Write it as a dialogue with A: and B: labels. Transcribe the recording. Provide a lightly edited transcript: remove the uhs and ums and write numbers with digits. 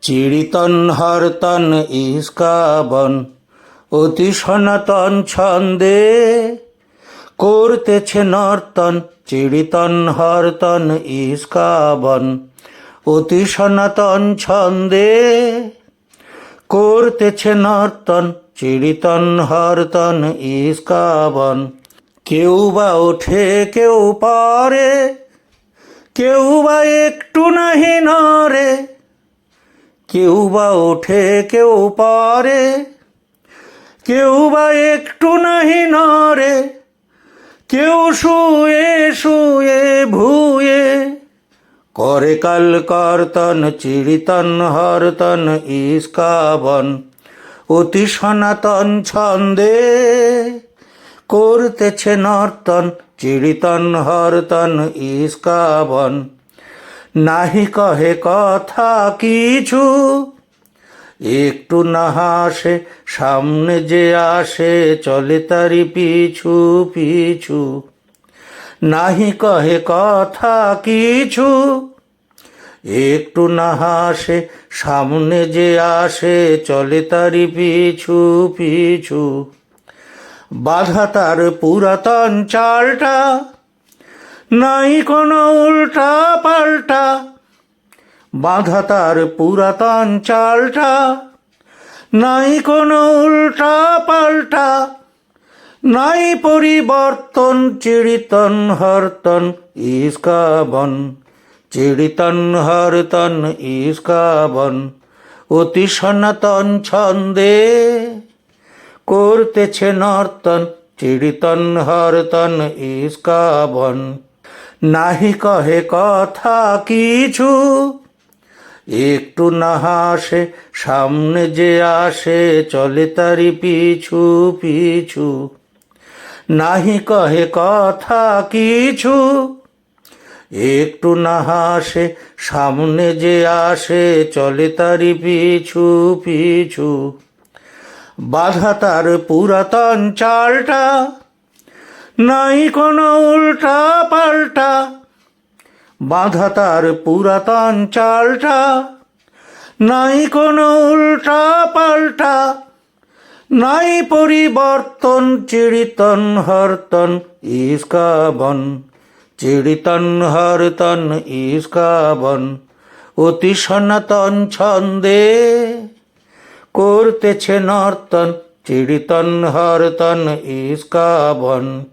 A: চিড়িতন হরতন ইস্কাবন অতি সনাতন ছন্দে করতেছে নর্তন। চিড়িতন হরতন ইস্কাবন অতি সনাতন ছন্দে করতেছে নর্তন। চিড়িতন হরতন ইস্কাবন। কেউ বা ওঠে কেউ পরে, কেউ বা একটু নাহি নরে। কেউ বা ওঠে কেউ পরে, কেউ বা একটু নাহি নরে। কেউ শুয়ে শুয়ে ভুয়ে করে কাল কর্তন। চিড়িতন হরতন ইস্কাবন অতি সনাতন ছন্দে করতেছে নর্তন। চিড়িতন হরতন ইস্কাবন। নাহি কহে কথা কিছু, একটু না হাসে, সামনে যে আসে চলে তারি পিছু পিছু। নাহি কহে কথা কিছু, একটু না হাসে, সামনে যে আসে চলে তারি পিছু পিছু। বাধা তার পুরাতন চালটা, নাই কোনো উল্টা পাল্টা। বাধা তার পুরাতন চালটা, নাই কোনো উল্টা পাল্টা। নাই পরিবর্তন। চিড়িতন হরতন ইস্কাবন। চিড়িতন হরতন ইস্কাবন অতি সনাতন ছন্দে করতেছে নর্তন। চিড়িতন হরতন ইস্কাবন। নাহি কহে কথা কিছু, একটু না হাসে, সামনে যে আসে চলে তারি পিছু পিছু। নাহি কহে কথা কিছু, একটু না হাসে, সামনে যে আসে চলে তারি পিছু পিছু। বাধা তার পুরাতন চালটা, নাই কোনো উল্টা পাল্টা। বাধা তার পুরাতন চালটা, নাই কোনো উল্টা পাল্টা। নাই পরিবর্তন। চিড়িতন হরতন ইস্কাবন। চিড়িতন হরতন ইস্কাবন অতি সনাতন ছন্দে করতেছে নর্তন। চিড়িতন হরতন ইস্কাবন।